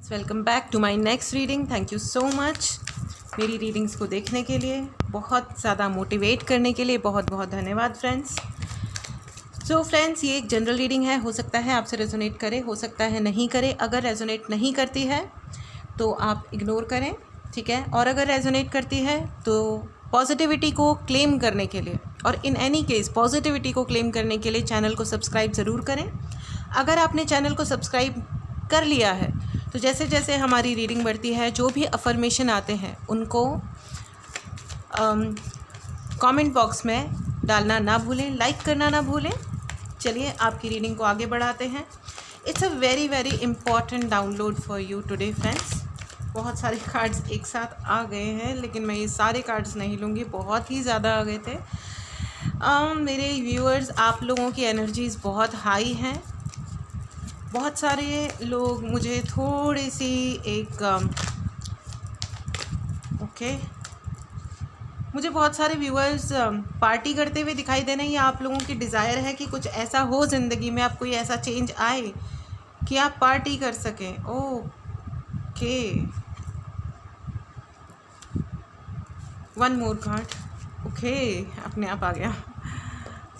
Welcome back to my next reading. Thank you so much मेरी readings को देखने के लिए, बहुत ज़्यादा मोटिवेट करने के लिए बहुत बहुत धन्यवाद फ्रेंड्स। सो फ्रेंड्स, ये एक जनरल रीडिंग है, हो सकता है आपसे रेजोनेट करे, हो सकता है नहीं करे। अगर रेजोनेट नहीं करती है तो आप इग्नोर करें, ठीक है। और अगर रेजोनेट करती है तो पॉजिटिविटी को क्लेम करने के लिए, और इन एनी केस पॉजिटिविटी को क्लेम करने के लिए चैनल को सब्सक्राइब ज़रूर करें। अगर आपने चैनल को सब्सक्राइब कर लिया है तो जैसे जैसे हमारी रीडिंग बढ़ती है, जो भी अफर्मेशन आते हैं उनको कमेंट बॉक्स में डालना ना भूलें, लाइक करना ना भूलें। चलिए आपकी रीडिंग को आगे बढ़ाते हैं। It's a very very important download for you today friends. बहुत सारे कार्ड्स एक साथ आ गए हैं, लेकिन मैं ये सारे कार्ड्स नहीं लूँगी, बहुत ही ज़्यादा आ गए थे। मेरे व्यूअर्स, आप लोगों की एनर्जीज़ बहुत हाई हैं। बहुत सारे लोग मुझे थोड़ी सी एक मुझे बहुत सारे व्यूअर्स पार्टी करते हुए दिखाई दे रहे हैं, या आप लोगों की डिज़ायर है कि कुछ ऐसा हो ज़िंदगी में, आप कोई ऐसा चेंज आए कि आप पार्टी कर सकें। Okay, one more card. Okay, अपने आप आ गया।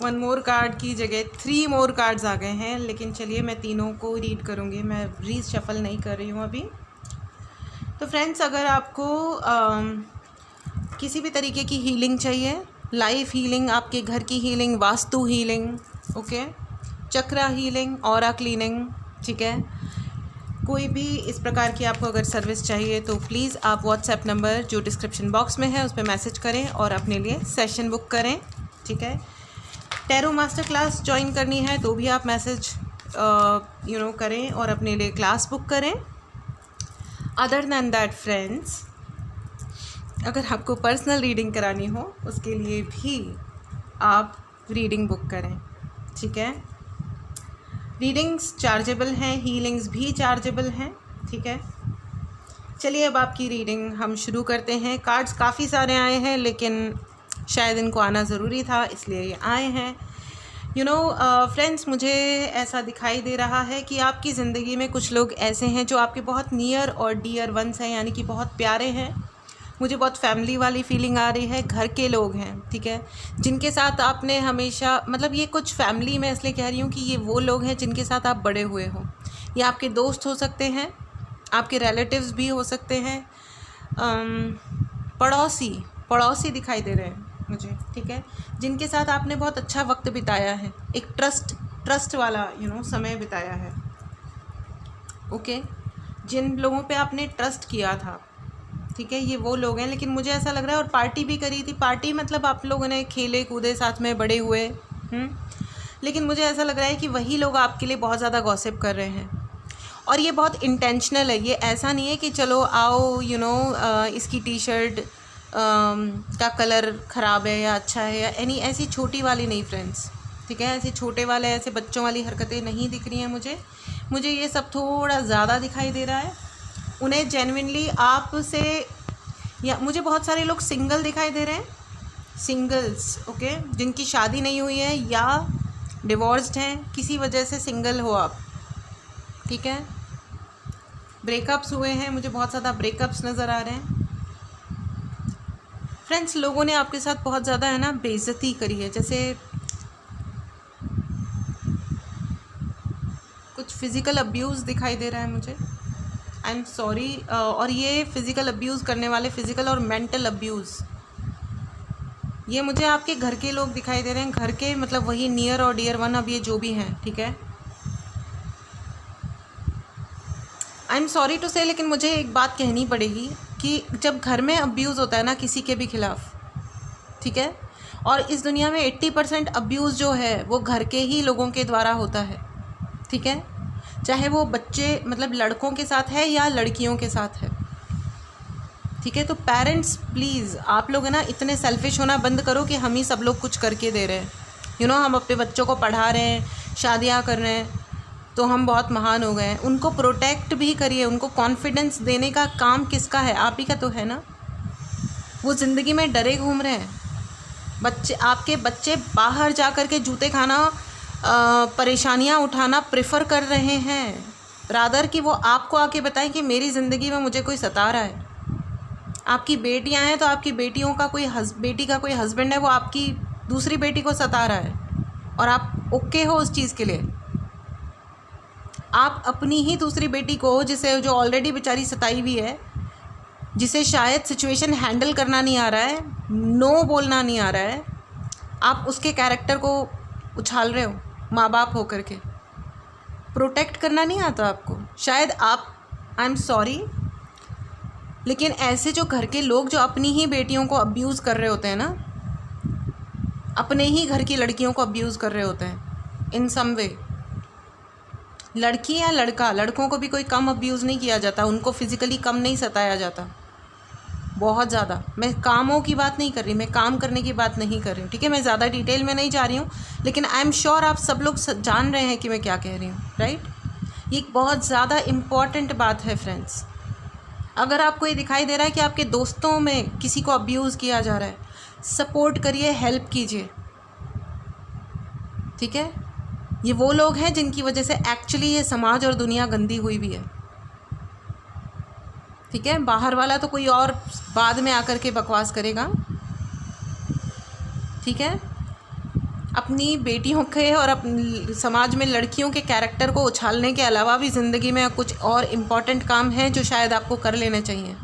वन मोर कार्ड की जगह 3 मोर कार्ड्स आ गए हैं, लेकिन चलिए मैं तीनों को रीड करूँगी, मैं रीज शफल नहीं कर रही हूँ अभी। तो फ्रेंड्स, अगर आपको किसी भी तरीके की हीलिंग चाहिए, लाइफ हीलिंग, आपके घर की हीलिंग, वास्तु हीलिंग, ओके, चक्रा हीलिंग, ऑरा क्लीनिंग, ठीक है, कोई भी इस प्रकार की आपको अगर सर्विस चाहिए तो प्लीज़ आप व्हाट्सएप नंबर जो डिस्क्रिप्शन बॉक्स में है उस पर मैसेज करें और अपने लिए सेशन बुक करें, ठीक है। टैरो मास्टर क्लास ज्वाइन करनी है तो भी आप मैसेज करें और अपने लिए क्लास बुक करें। अदर दैन दैट फ्रेंड्स, अगर आपको पर्सनल रीडिंग करानी हो उसके लिए भी आप रीडिंग बुक करें, ठीक है। रीडिंग्स चार्जेबल हैं, हीलिंग्स भी चार्जेबल हैं, ठीक है। चलिए अब आपकी रीडिंग हम शुरू करते हैं। कार्ड्स काफ़ी सारे आए हैं, लेकिन शायद इनको आना ज़रूरी था इसलिए ये आए हैं। फ्रेंड्स, मुझे ऐसा दिखाई दे रहा है कि आपकी ज़िंदगी में कुछ लोग ऐसे हैं जो आपके बहुत नियर और डियर वंस हैं, यानी कि बहुत प्यारे हैं। मुझे बहुत फैमिली वाली फीलिंग आ रही है, घर के लोग हैं, ठीक है, जिनके साथ आपने हमेशा, मतलब ये कुछ फैमिली में इसलिए कह रही हूँ कि ये वो लोग हैं जिनके साथ आप बड़े हुए हो। ये आपके दोस्त हो सकते हैं, आपके रिलेटिव्स भी हो सकते हैं, पड़ोसी दिखाई दे रहे हैं मुझे, ठीक है, जिनके साथ आपने बहुत अच्छा वक्त बिताया है, एक ट्रस्ट वाला समय बिताया है, ओके, जिन लोगों पे आपने ट्रस्ट किया था, ठीक है, ये वो लोग हैं। लेकिन मुझे ऐसा लग रहा है, और पार्टी भी करी थी, पार्टी मतलब आप लोगों ने खेले कूदे, साथ में बड़े हुए, लेकिन मुझे ऐसा लग रहा है कि वही लोग आपके लिए बहुत ज़्यादा गॉसिप कर रहे हैं, और ये बहुत इंटेंशनल है। ये ऐसा नहीं है कि चलो आओ इसकी टी शर्ट का कलर ख़राब है या अच्छा है, या ऐसी छोटी वाली नहीं फ्रेंड्स, ठीक है, ऐसे छोटे वाले, ऐसे बच्चों वाली हरकतें नहीं दिख रही हैं मुझे ये सब थोड़ा ज़्यादा दिखाई दे रहा है। उन्हें जेन्युइनली आपसे, या मुझे बहुत सारे लोग सिंगल दिखाई दे रहे हैं, सिंगल्स, ओके, जिनकी शादी नहीं हुई है या डिवोर्स्ड हैं, किसी वजह से सिंगल हो आप, ठीक है। ब्रेकअप्स हुए हैं, मुझे बहुत ज़्यादा ब्रेकअप्स नज़र आ रहे हैं फ्रेंड्स। लोगों ने आपके साथ बहुत ज़्यादा बेइज्जती करी है, जैसे कुछ फिज़िकल अब्यूज़ दिखाई दे रहा है मुझे। I am sorry. और ये फ़िज़िकल अब्यूज़ करने वाले, फ़िज़िकल और मेंटल अब्यूज़, ये मुझे आपके घर के लोग दिखाई दे रहे हैं, घर के मतलब वही नियर और डियर वन, अब ये जो भी हैं, ठीक है। आई एम सॉरी टू से, लेकिन मुझे एक बात कहनी पड़ेगी कि जब घर में अब्यूज़ होता है ना किसी के भी खिलाफ, ठीक है, और इस दुनिया में 80% अब्यूज़ जो है वो घर के ही लोगों के द्वारा होता है, ठीक है, चाहे वो बच्चे मतलब लड़कों के साथ है या लड़कियों के साथ है, ठीक है। तो पेरेंट्स प्लीज़, आप लोग इतने सेल्फिश होना बंद करो कि हम ही सब लोग कुछ करके दे रहे हैं, हम अपने बच्चों को पढ़ा रहे हैं, शादियाँ कर रहे हैं, तो हम बहुत महान हो गए हैं। उनको प्रोटेक्ट भी करिए, उनको कॉन्फिडेंस देने का काम किसका है? आप ही का तो है ना। वो ज़िंदगी में डरे घूम रहे हैं बच्चे, आपके बच्चे बाहर जा कर के जूते खाना, परेशानियां उठाना प्रेफर कर रहे हैं, रादर कि वो आपको आके बताएं कि मेरी ज़िंदगी में मुझे कोई सता रहा है। आपकी बेटियां हैं तो आपकी बेटियों का बेटी का कोई हस्बैंड है, वो आपकी दूसरी बेटी को सता रहा है और आप ओके हो उस चीज़ के लिए। आप अपनी ही दूसरी बेटी को, जिसे जो ऑलरेडी बेचारी सताई हुई है, जिसे शायद सिचुएशन हैंडल करना नहीं आ रहा है, नो बोलना नहीं आ रहा है, आप उसके कैरेक्टर को उछाल रहे हो माँ बाप होकर के। प्रोटेक्ट करना नहीं आता आपको शायद। आप, आई एम सॉरी, लेकिन ऐसे जो घर के लोग जो अपनी ही बेटियों को अब्यूज़ कर रहे होते हैं ना, अपने ही घर की लड़कियों को अब्यूज़ कर रहे होते हैं इन सम वे। लड़की या लड़का, लड़कों को भी कोई कम अब्यूज़ नहीं किया जाता, उनको फिज़िकली कम नहीं सताया जाता, बहुत ज़्यादा। मैं कामों की बात नहीं कर रही, मैं काम करने की बात नहीं कर रही हूँ, ठीक है। मैं ज़्यादा डिटेल में नहीं जा रही हूँ, लेकिन आई एम श्योर आप सब लोग जान रहे हैं कि मैं क्या कह रही हूँ, राइट। ये एक बहुत ज़्यादा इम्पॉर्टेंट बात है फ्रेंड्स। अगर आपको ये दिखाई दे रहा है कि आपके दोस्तों में किसी को अब्यूज़ किया जा रहा है, सपोर्ट करिए, हेल्प कीजिए, ठीक है। ये वो लोग हैं जिनकी वजह से एक्चुअली ये समाज और दुनिया गंदी हुई भी है, ठीक है। बाहर वाला तो कोई और बाद में आकर के बकवास करेगा, ठीक है। अपनी बेटियों के और अपनी समाज में लड़कियों के कैरेक्टर को उछालने के अलावा भी ज़िंदगी में कुछ और इम्पॉर्टेंट काम हैं जो शायद आपको कर लेने चाहिए।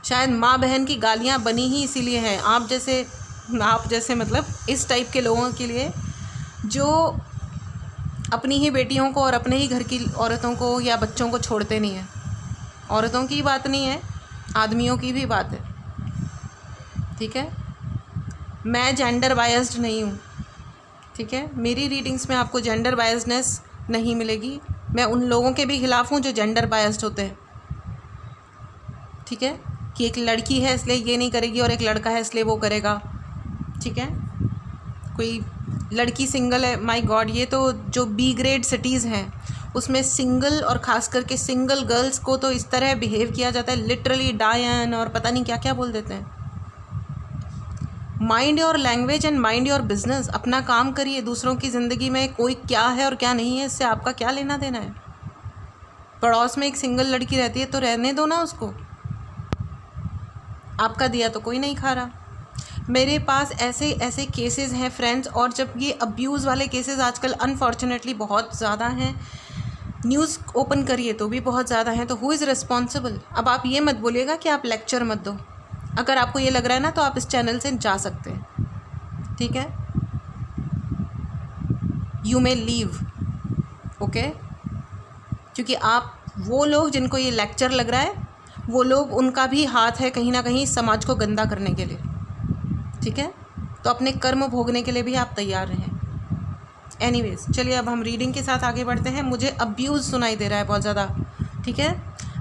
शायद माँ बहन की गालियाँ बनी ही इसीलिए हैं, आप जैसे मतलब इस टाइप के लोगों के लिए, जो अपनी ही बेटियों को और अपने ही घर की औरतों को या बच्चों को छोड़ते नहीं हैं। औरतों की बात नहीं है, आदमियों की भी बात है, ठीक है। मैं जेंडर बायस्ड नहीं हूँ, ठीक है। मेरी रीडिंग्स में आपको जेंडर बायस्डनेस नहीं मिलेगी। मैं उन लोगों के भी ख़िलाफ़ हूँ जो जेंडर बायस्ड होते हैं, ठीक है, कि एक लड़की है इसलिए ये नहीं करेगी और एक लड़का है इसलिए वो करेगा, ठीक है। कोई लड़की सिंगल है, माय गॉड, ये तो जो बी ग्रेड सिटीज़ हैं उसमें सिंगल और ख़ास करके सिंगल गर्ल्स को तो इस तरह बिहेव किया जाता है, लिटरली डायन और पता नहीं क्या क्या बोल देते हैं। Mind your language and mind your business. अपना काम करिए, दूसरों की ज़िंदगी में कोई क्या है और क्या नहीं है इससे आपका क्या लेना देना है। पड़ोस में एक सिंगल लड़की रहती है तो रहने दो ना उसको, आपका दिया तो कोई नहीं खा रहा। मेरे पास ऐसे केसेस हैं फ्रेंड्स, और जब ये अब्यूज़ वाले केसेस आजकल अनफॉर्चुनेटली बहुत ज़्यादा हैं, न्यूज़ ओपन करिए तो भी बहुत ज़्यादा हैं, तो हु इज़ रिस्पॉन्सिबल। अब आप ये मत बोलिएगा कि आप लेक्चर मत दो, अगर आपको ये लग रहा है ना तो आप इस चैनल से जा सकते हैं, ठीक है। यू मे लीव, ओके, क्योंकि आप वो लोग जिनको ये लेक्चर लग रहा है, वो लोग, उनका भी हाथ है कहीं ना कहीं समाज को गंदा करने के लिए, ठीक है। तो अपने कर्म भोगने के लिए भी आप तैयार रहें। एनीवेज, चलिए अब हम रीडिंग के साथ आगे बढ़ते हैं। मुझे अब्यूज़ सुनाई दे रहा है बहुत ज़्यादा, ठीक है।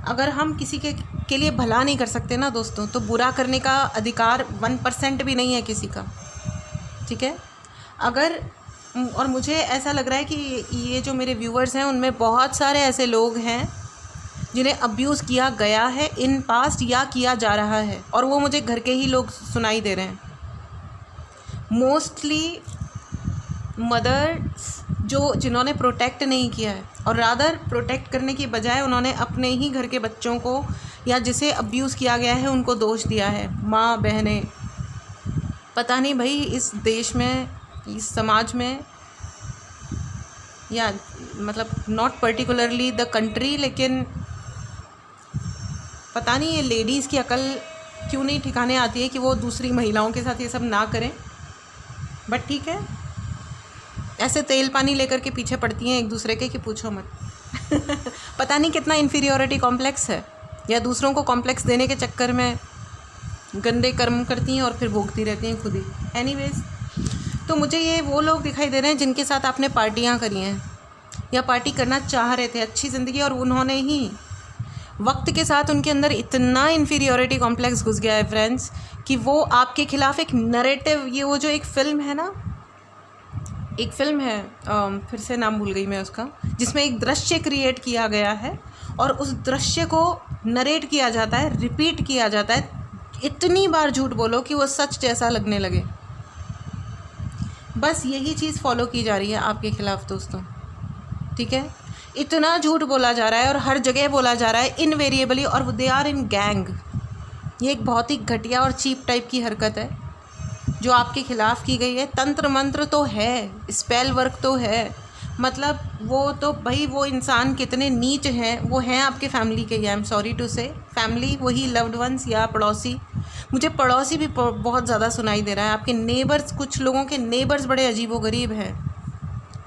अगर हम किसी के लिए भला नहीं कर सकते ना दोस्तों, तो बुरा करने का अधिकार 1% भी नहीं है किसी का, ठीक है। और मुझे ऐसा लग रहा है कि ये जो मेरे व्यूवर्स हैं उनमें बहुत सारे ऐसे लोग हैं जिन्हें अब्यूज़ किया गया है इन पास्ट या किया जा रहा है, और वो मुझे घर के ही लोग सुनाई दे रहे हैं। मोस्टली मदर्स जिन्होंने प्रोटेक्ट नहीं किया है, और रादर प्रोटेक्ट करने की बजाय उन्होंने अपने ही घर के बच्चों को या जिसे अब्यूज़ किया गया है उनको दोष दिया है। माँ बहनें, पता नहीं भाई इस देश में, इस समाज में, या मतलब नॉट पर्टिकुलरली द कंट्री, लेकिन पता नहीं ये लेडीज़ की अकल क्यों नहीं ठिकाने आती है कि वो दूसरी महिलाओं के साथ ये सब ना करें। बट ठीक है, ऐसे तेल पानी लेकर के पीछे पड़ती हैं एक दूसरे के कि पूछो मत। पता नहीं कितना इन्फीरियोरिटी कॉम्प्लेक्स है, या दूसरों को कॉम्प्लेक्स देने के चक्कर में गंदे कर्म करती हैं और फिर भोगती रहती हैं खुद ही। एनीवेज, तो मुझे ये वो लोग दिखाई दे रहे हैं जिनके साथ आपने पार्टियाँ करी हैं या पार्टी करना चाह रहे थे, अच्छी ज़िंदगी, और उन्होंने ही वक्त के साथ उनके अंदर इतना इन्फीरियोरिटी कॉम्प्लेक्स घुस गया है फ्रेंड्स कि वो आपके ख़िलाफ़ एक नैरेटिव, ये वो जो एक फ़िल्म है ना, एक फ़िल्म है, फिर से नाम भूल गई मैं उसका, जिसमें एक दृश्य क्रिएट किया गया है और उस दृश्य को नरेट किया जाता है, रिपीट किया जाता है, इतनी बार झूठ बोलो कि वो सच जैसा लगने लगे। बस यही चीज़ फॉलो की जा रही है आपके ख़िलाफ़ दोस्तों, ठीक है। इतना झूठ बोला जा रहा है और हर जगह बोला जा रहा है इनवेरिएबली, और दे आर इन गैंग। ये एक बहुत ही घटिया और चीप टाइप की हरकत है जो आपके खिलाफ़ की गई है। तंत्र मंत्र तो है, स्पेल वर्क तो है, मतलब वो तो भाई वो इंसान कितने नीच हैं, वो हैं आपके फैमिली के। आई एम सॉरी टू से, फैमिली वही लव्ड वंस या पड़ोसी। मुझे पड़ोसी भी बहुत ज़्यादा सुनाई दे रहा है। आपके नेबर्स, कुछ लोगों के नेबर्स बड़े अजीबोगरीब हैं,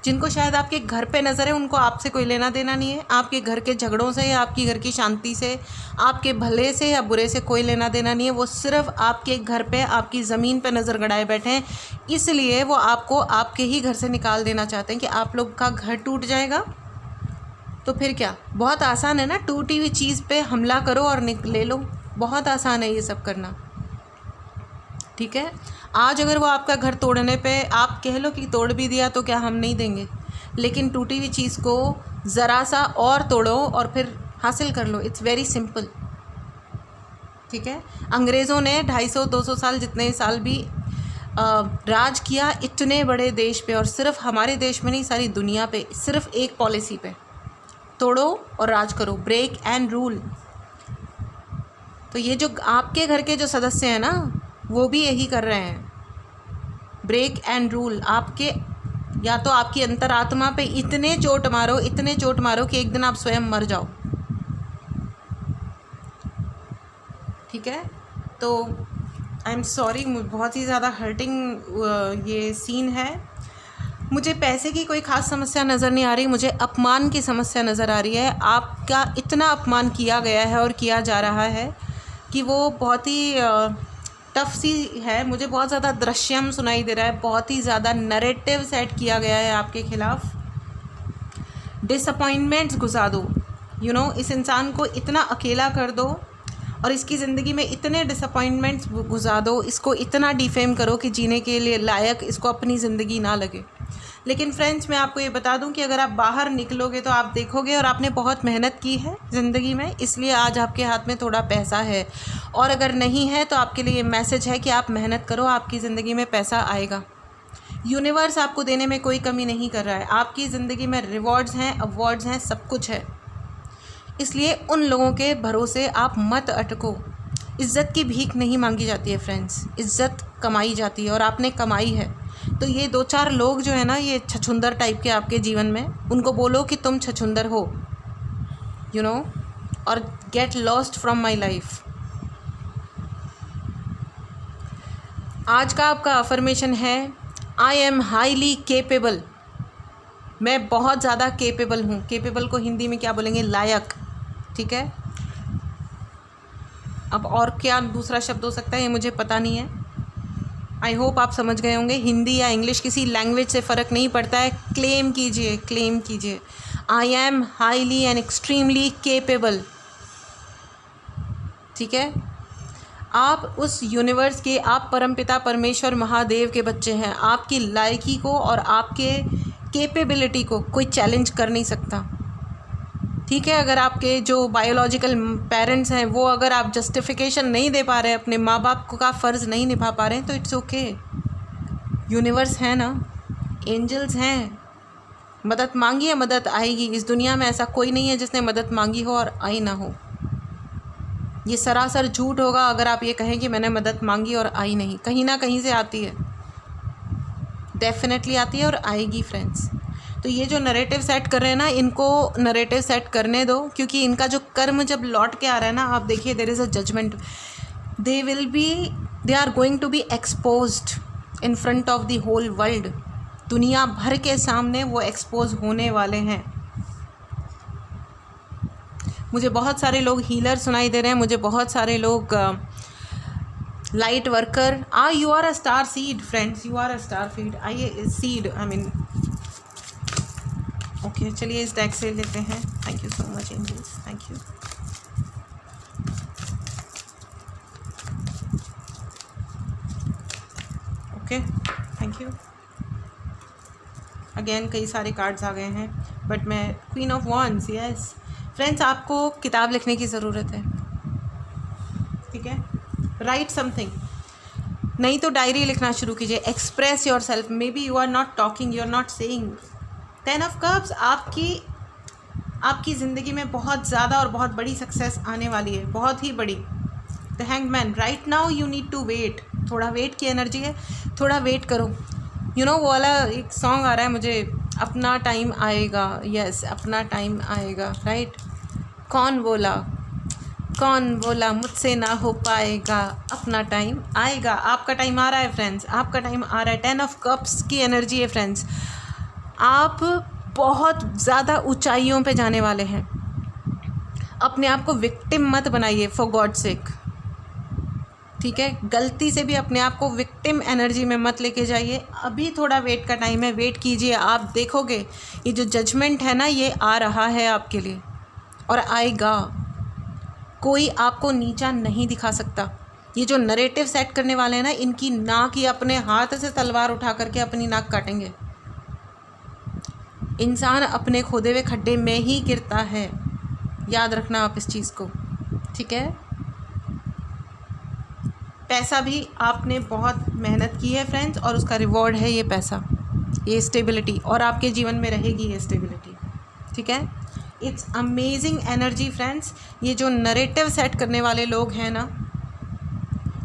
जिनको शायद आपके घर पे नज़र है, उनको आपसे कोई लेना देना नहीं है। आपके घर के झगड़ों से या आपकी घर की शांति से, आपके भले से या बुरे से कोई लेना देना नहीं है। वो सिर्फ आपके घर पे, आपकी ज़मीन पे नज़र गड़ाए बैठे हैं, इसलिए वो आपको आपके ही घर से निकाल देना चाहते हैं कि आप लोग का घर टूट जाएगा। तो फिर क्या, बहुत आसान है ना, टूटी हुई चीज़ पे हमला करो और ले लो। बहुत आसान है ये सब करना, ठीक है। आज अगर वो आपका घर तोड़ने पे आप कह लो कि तोड़ भी दिया तो क्या हम नहीं देंगे, लेकिन टूटी हुई चीज़ को ज़रा सा और तोड़ो और फिर हासिल कर लो। इट्स वेरी सिंपल, ठीक है। अंग्रेज़ों ने 250-200 साल, जितने साल भी राज किया इतने बड़े देश पे, और सिर्फ हमारे देश में नहीं, सारी दुनिया पे सिर्फ एक पॉलिसी पे, तोड़ो और राज करो, ब्रेक एंड रूल। तो ये जो आपके घर के जो सदस्य हैं ना, वो भी यही कर रहे हैं, ब्रेक एंड रूल। आपके, या तो आपकी अंतरात्मा पे इतने चोट मारो, इतने चोट मारो कि एक दिन आप स्वयं मर जाओ, ठीक है। तो आई एम सॉरी, बहुत ही ज़्यादा हर्टिंग ये सीन है। मुझे पैसे की कोई ख़ास समस्या नज़र नहीं आ रही, मुझे अपमान की समस्या नज़र आ रही है। आपका इतना अपमान किया गया है और किया जा रहा है कि वो बहुत ही टफ सी है। मुझे बहुत ज़्यादा दृश्यम सुनाई दे रहा है, बहुत ही ज़्यादा नरेटिव सेट किया गया है आपके खिलाफ़। डिसअपॉइंटमेंट्स घुसा दो, इस इंसान को इतना अकेला कर दो और इसकी ज़िंदगी में इतने डिसअपॉइंटमेंट्स घुसा दो, इसको इतना डिफेम करो कि जीने के लिए लायक इसको अपनी ज़िंदगी ना लगे। लेकिन फ्रेंड्स, मैं आपको ये बता दूं कि अगर आप बाहर निकलोगे तो आप देखोगे, और आपने बहुत मेहनत की है ज़िंदगी में, इसलिए आज आपके हाथ में थोड़ा पैसा है। और अगर नहीं है तो आपके लिए मैसेज है कि आप मेहनत करो, आपकी ज़िंदगी में पैसा आएगा। यूनिवर्स आपको देने में कोई कमी नहीं कर रहा है। आपकी ज़िंदगी में रिवॉर्ड्स हैं, अवार्ड्स हैं, सब कुछ है। इसलिए उन लोगों के भरोसे आप मत अटको। इज़्ज़त की भीख नहीं मांगी जाती है फ्रेंड्स, इज़्ज़त कमाई जाती है, और आपने कमाई है। तो ये 2-4 लोग जो है ना, ये छछुंदर टाइप के आपके जीवन में, उनको बोलो कि तुम छछुंदर हो, और get lost from my life. आज का आपका अफर्मेशन है, आई एम हाईली केपेबल। मैं बहुत ज़्यादा केपेबल हूँ। केपेबल को हिंदी में क्या बोलेंगे? लायक, ठीक है। अब और क्या दूसरा शब्द हो सकता है, ये मुझे पता नहीं है। आई होप आप समझ गए होंगे। हिंदी या इंग्लिश, किसी लैंग्वेज से फ़र्क नहीं पड़ता है। क्लेम कीजिए, क्लेम कीजिए, I am highly and extremely capable, ठीक है। आप उस यूनिवर्स के, आप परमपिता परमेश्वर महादेव के बच्चे हैं। आपकी लायकी को और आपके कैपेबिलिटी को कोई चैलेंज कर नहीं सकता, ठीक है। अगर आपके जो बायोलॉजिकल पेरेंट्स हैं वो अगर आप जस्टिफिकेशन नहीं दे पा रहे हैं, अपने माँ बाप का फ़र्ज़ नहीं निभा पा रहे हैं, तो इट्स ओके। यूनिवर्स है ना, एंजल्स हैं, मदद मांगी है, मदद आएगी। इस दुनिया में ऐसा कोई नहीं है जिसने मदद मांगी हो और आई ना हो। ये सरासर झूठ होगा अगर आप ये कहें कि मैंने मदद मांगी और आई नहीं। कहीं ना कहीं से आती है, डेफिनेटली आती है और आएगी फ्रेंड्स। तो ये जो नरेटिव सेट कर रहे हैं ना, इनको नरेटिव सेट करने दो, क्योंकि इनका जो कर्म जब लौट के आ रहा है ना, आप देखिए, there is a judgement. They are going to be exposed in front of the whole world. दुनिया भर के सामने वो एक्सपोज होने वाले हैं। मुझे बहुत सारे लोग हीलर सुनाई दे रहे हैं, मुझे बहुत सारे लोग light worker. You are a star seed friends, you are a star seed, I mean. Okay, चलिए इस डेक से लेते हैं। Thank you so much angels, thank you. Okay, thank you. Again कई सारे कार्ड्स आ गए हैं, बट मैं queen of wands, yes friends, आपको किताब लिखने की ज़रूरत है, ठीक है। राइट समथिंग, नहीं तो डायरी लिखना शुरू कीजिए। Express yourself. May be you are not talking, you are not saying. 10 of cups, आपकी आपकी ज़िंदगी में बहुत ज़्यादा और बहुत बड़ी सक्सेस आने वाली है, बहुत ही बड़ी। The hangman, right now you need to wait. थोड़ा वेट की एनर्जी है, थोड़ा वेट करो। वो वाला एक सॉन्ग आ रहा है मुझे, अपना टाइम आएगा। यस, अपना टाइम आएगा, राइट। कौन बोला मुझसे ना हो पाएगा, अपना टाइम आएगा। आपका टाइम आ रहा है फ्रेंड्स, आपका टाइम आ रहा है। 10 ऑफ कप्स की एनर्जी है फ्रेंड्स। आप बहुत ज़्यादा ऊंचाइयों पे जाने वाले हैं। अपने आप को विक्टिम मत बनाइए, फॉर गॉड सेक, ठीक है। गलती से भी अपने आप को विक्टिम एनर्जी में मत लेके जाइए। अभी थोड़ा वेट का टाइम है, वेट कीजिए। आप देखोगे ये जो जजमेंट है ना, ये आ रहा है आपके लिए और आएगा। कोई आपको नीचा नहीं दिखा सकता। ये जो नरेटिव सेट करने वाले हैं ना, इनकी नाक ही अपने हाथ से तलवार उठा करके अपनी नाक काटेंगे। इंसान अपने खोदे हुए खड्डे में ही गिरता है, याद रखना आप इस चीज़ को, ठीक है। पैसा भी आपने बहुत मेहनत की है फ्रेंड्स, और उसका रिवॉर्ड है ये पैसा, ये स्टेबिलिटी, और आपके जीवन में रहेगी ये स्टेबिलिटी, ठीक है। It's amazing energy friends. ये जो नरेटिव सेट करने वाले लोग हैं ना,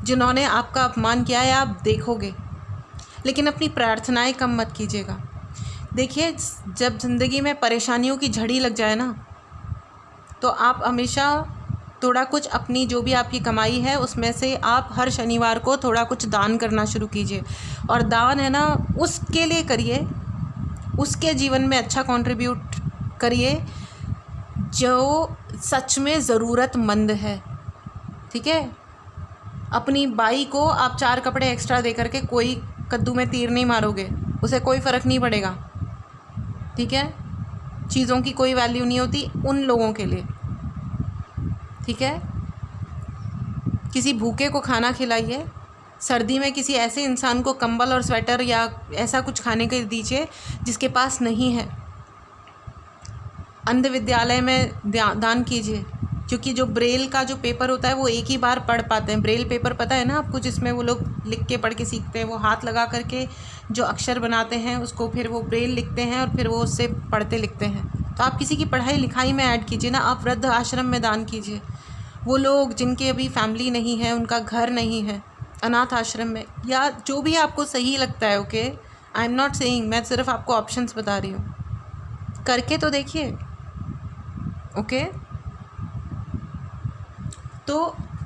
जिन्होंने आपका अपमान किया है, आप देखोगे। लेकिन अपनी प्रार्थनाएं कम मत कीजिएगा। देखिए, जब ज़िंदगी में परेशानियों की झड़ी लग जाए ना, तो आप हमेशा थोड़ा कुछ अपनी जो भी आपकी कमाई है उसमें से आप हर शनिवार को थोड़ा कुछ दान करना शुरू कीजिए। और दान है ना, उसके लिए करिए, उसके जीवन में अच्छा कंट्रीब्यूट करिए जो सच में ज़रूरतमंद है, ठीक है। अपनी बाई को आप 4 कपड़े एक्स्ट्रा दे करके कोई कद्दू में तीर नहीं मारोगे, उसे कोई फ़र्क नहीं पड़ेगा, ठीक है। चीज़ों की कोई वैल्यू नहीं होती उन लोगों के लिए, ठीक है। किसी भूखे को खाना खिलाइए, सर्दी में किसी ऐसे इंसान को कंबल और स्वेटर या ऐसा कुछ खाने के दीजिए जिसके पास नहीं है। अंध विद्यालय में दान कीजिए, क्योंकि जो ब्रेल का जो पेपर होता है वो एक ही बार पढ़ पाते हैं। ब्रेल पेपर पता है ना आपको, जिसमें वो लोग लिख के पढ़ के सीखते हैं। वो हाथ लगा करके जो अक्षर बनाते हैं उसको फिर वो ब्रेल लिखते हैं और फिर वो उससे पढ़ते लिखते हैं। तो आप किसी की पढ़ाई लिखाई में ऐड कीजिए ना। आप वृद्ध आश्रम में दान कीजिए। वो लोग जिनके अभी फैमिली नहीं है, उनका घर नहीं है, अनाथ आश्रम में, या जो भी आपको सही लगता है, okay. I am not saying, मैं सिर्फ आपको ऑप्शंस बता रही हूँ, करके तो देखिए, ओके। तो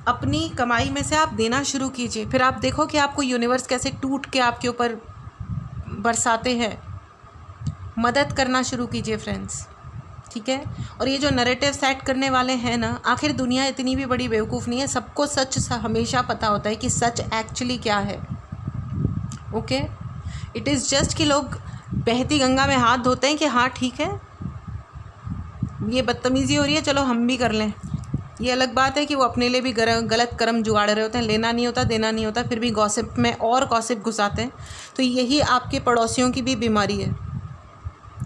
अपनी कमाई में से आप देना शुरू कीजिए, फिर आप देखो कि आपको यूनिवर्स कैसे टूट के आपके ऊपर बरसाते हैं। मदद करना शुरू कीजिए फ्रेंड्स, ठीक है। और ये जो नैरेटिव सेट करने वाले हैं ना, आखिर दुनिया इतनी भी बड़ी बेवकूफ़ नहीं है। सबको सच हमेशा पता होता है कि सच एक्चुअली क्या है, ओके। इट इज़ जस्ट कि लोग बहती गंगा में हाथ धोते हैं कि हाँ ठीक है, ये बदतमीज़ी हो रही है, चलो हम भी कर लें। ये अलग बात है कि वो अपने लिए भी गलत कर्म जुगाड़ रहे होते हैं। लेना नहीं होता, देना नहीं होता, फिर भी गॉसिप में और गॉसिप घुसाते हैं। तो यही आपके पड़ोसियों की भी बीमारी है।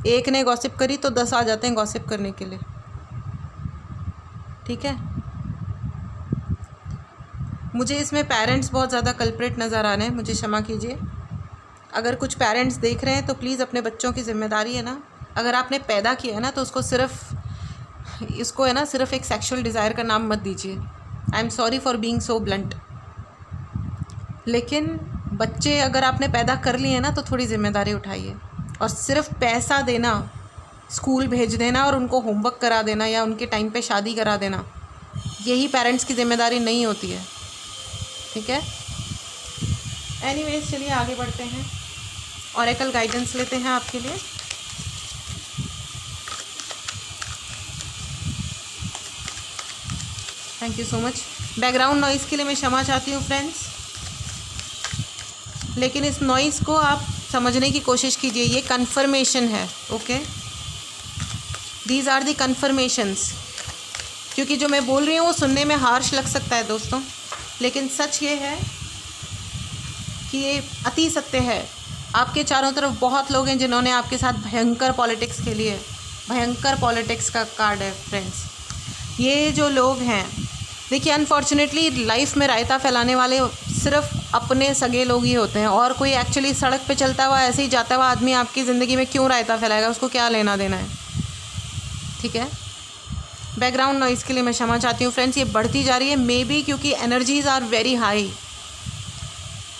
एक ने गॉसिप करी तो 10 आ जाते हैं गॉसिप करने के लिए, ठीक है। मुझे इसमें पेरेंट्स बहुत ज़्यादा कल्प्रेट नज़र आ रहे हैं, मुझे क्षमा कीजिए। अगर कुछ पेरेंट्स देख रहे हैं तो प्लीज़ अपने बच्चों की जिम्मेदारी है ना, अगर आपने पैदा किया है ना तो उसको इसको है ना सिर्फ एक सेक्सुअल डिज़ायर का नाम मत दीजिए। I am sorry for being so blunt. लेकिन बच्चे अगर आपने पैदा कर लिए हैं ना तो थोड़ी ज़िम्मेदारी उठाइए। और सिर्फ पैसा देना, स्कूल भेज देना और उनको होमवर्क करा देना या उनके टाइम पे शादी करा देना, यही पेरेंट्स की ज़िम्मेदारी नहीं होती है, ठीक है। एनीवेज, चलिए आगे बढ़ते हैं। ऑरेकल गाइडेंस लेते हैं आपके लिए। Thank you so much. Background noise के लिए मैं क्षमा चाहती हूँ फ्रेंड्स, लेकिन इस नॉइज़ को आप समझने की कोशिश कीजिए। ये कन्फर्मेशन है, okay. These are the confirmations. क्योंकि जो मैं बोल रही हूँ वो सुनने में हार्श लग सकता है दोस्तों, लेकिन सच ये है कि ये अति सत्य है। आपके चारों तरफ बहुत लोग हैं जिन्होंने आपके साथ भयंकर पॉलिटिक्स खेली है। भयंकर पॉलिटिक्स का कार्ड है फ्रेंड्स। ये जो लोग हैं, देखिए अनफॉर्चुनेटली लाइफ में रायता फैलाने वाले सिर्फ अपने सगे लोग ही होते हैं। और कोई एक्चुअली सड़क पे चलता हुआ ऐसे ही जाता हुआ आदमी आपकी ज़िंदगी में क्यों रायता फैलाएगा? उसको क्या लेना देना है? ठीक है। बैकग्राउंड नॉइज़ के लिए मैं क्षमा चाहती हूँ फ्रेंड्स, ये बढ़ती जा रही है, मे बी क्योंकि energies are very high,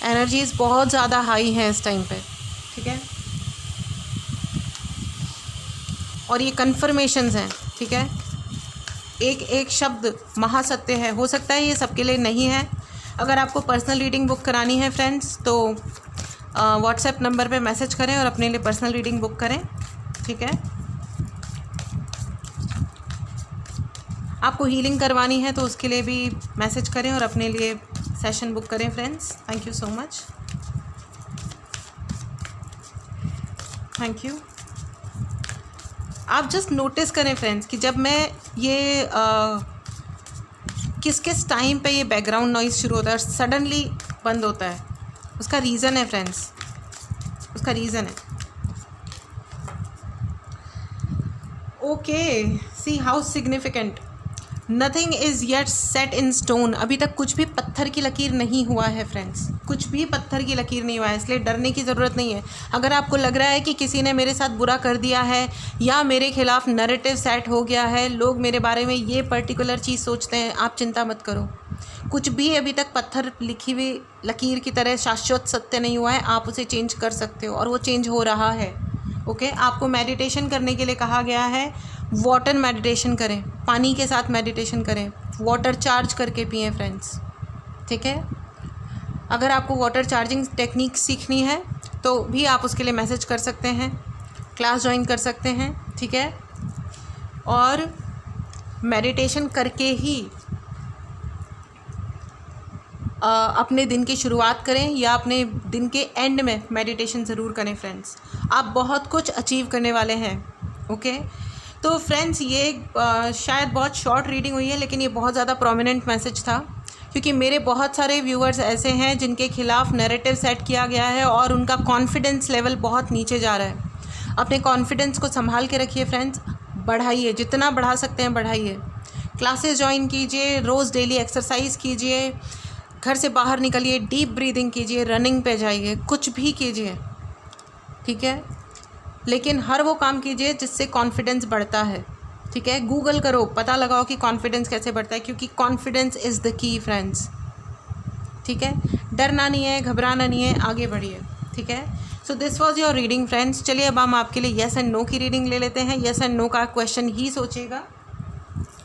energies बहुत ज़्यादा हाई हैं इस टाइम पे, ठीक है। और ये कन्फर्मेशंस हैं, ठीक है। एक एक शब्द महासत्य है। हो सकता है ये सबके लिए नहीं है। अगर आपको पर्सनल रीडिंग बुक करानी है फ्रेंड्स तो व्हाट्सएप नंबर पे मैसेज करें और अपने लिए पर्सनल रीडिंग बुक करें, ठीक है। आपको हीलिंग करवानी है तो उसके लिए भी मैसेज करें और अपने लिए सेशन बुक करें friends. Thank you so much, thank you. आप जस्ट नोटिस करें फ्रेंड्स कि जब मैं ये किस किस टाइम पे ये बैकग्राउंड नॉइज़ शुरू होता है और सडनली बंद होता है, उसका रीज़न है फ्रेंड्स, उसका रीज़न है। Okay, see how significant, nothing is yet set in stone. अभी तक कुछ भी पत्थर की लकीर नहीं हुआ है फ्रेंड्स, कुछ भी पत्थर की लकीर नहीं हुआ है, इसलिए डरने की ज़रूरत नहीं है। अगर आपको लग रहा है कि किसी ने मेरे साथ बुरा कर दिया है या मेरे खिलाफ नैरेटिव सेट हो गया है, लोग मेरे बारे में ये पर्टिकुलर चीज़ सोचते हैं, आप चिंता मत करो। कुछ भी अभी तक पत्थर लिखी हुई लकीर की तरह शाश्वत सत्य नहीं हुआ है, आप उसे चेंज कर सकते हो और वो चेंज हो रहा है। ओके, आपको मेडिटेशन करने के लिए कहा गया है, वाटर मेडिटेशन करें, पानी के साथ मेडिटेशन करें, वाटर चार्ज करके पिएं फ्रेंड्स, ठीक है। अगर आपको वाटर चार्जिंग टेक्निक सीखनी है तो भी आप उसके लिए मैसेज कर सकते हैं, क्लास ज्वाइन कर सकते हैं, ठीक है। और मेडिटेशन करके ही अपने दिन की शुरुआत करें या अपने दिन के एंड में मेडिटेशन ज़रूर करें फ्रेंड्स। आप बहुत कुछ अचीव करने वाले हैं, ओके। तो फ्रेंड्स ये शायद बहुत शॉर्ट रीडिंग हुई है, लेकिन ये बहुत ज़्यादा प्रोमिनेंट मैसेज था क्योंकि मेरे बहुत सारे व्यूअर्स ऐसे हैं जिनके खिलाफ नैरेटिव सेट किया गया है और उनका कॉन्फिडेंस लेवल बहुत नीचे जा रहा है। अपने कॉन्फिडेंस को संभाल के रखिए फ्रेंड्स, बढ़ाइए, जितना बढ़ा सकते हैं बढ़ाइए। क्लासेस ज्वाइन कीजिए, रोज़ डेली एक्सरसाइज कीजिए, घर से बाहर निकलिए, डीप ब्रीदिंग कीजिए, रनिंग पे जाइए, कुछ भी कीजिए, ठीक है। लेकिन हर वो काम कीजिए जिससे कॉन्फिडेंस बढ़ता है, ठीक है। गूगल करो, पता लगाओ कि कॉन्फिडेंस कैसे बढ़ता है, क्योंकि confidence is the key friends, ठीक है। डरना नहीं है, घबराना नहीं है, आगे बढ़िए, ठीक है। So this was your reading friends. चलिए अब हम आपके लिए येस एंड नो की रीडिंग ले लेते हैं। येस एंड नो का क्वेश्चन ही सोचिएगा,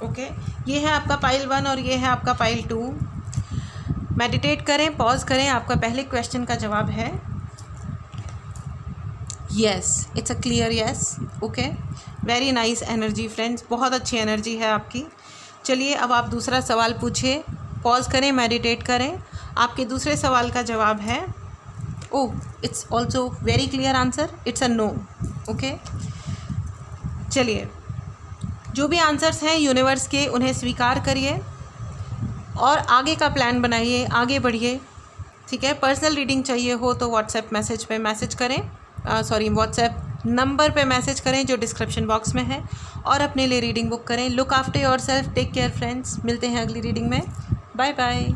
ओके। ये है आपका पाइल 1 और ये है आपका पाइल 2। मेडिटेट करें, पॉज करें। आपका पहले क्वेश्चन का जवाब है yes, it's a clear yes, okay. Very nice energy friends, बहुत अच्छी एनर्जी है आपकी। चलिए अब आप दूसरा सवाल पूछिए, पॉज करें, मेडिटेट करें। आपके दूसरे सवाल का जवाब है oh, it's also very clear answer, it's a no, okay. चलिए, जो भी आंसर्स हैं यूनिवर्स के, उन्हें स्वीकार करिए और आगे का प्लान बनाइए, आगे बढ़िए, ठीक है। पर्सनल रीडिंग चाहिए हो तो व्हाट्सएप मैसेज पे मैसेज करें, व्हाट्सएप नंबर पे मैसेज करें जो डिस्क्रिप्शन बॉक्स में है, और अपने लिए रीडिंग बुक करें। Look after yourself, take care friends. मिलते हैं अगली रीडिंग में, बाय बाय।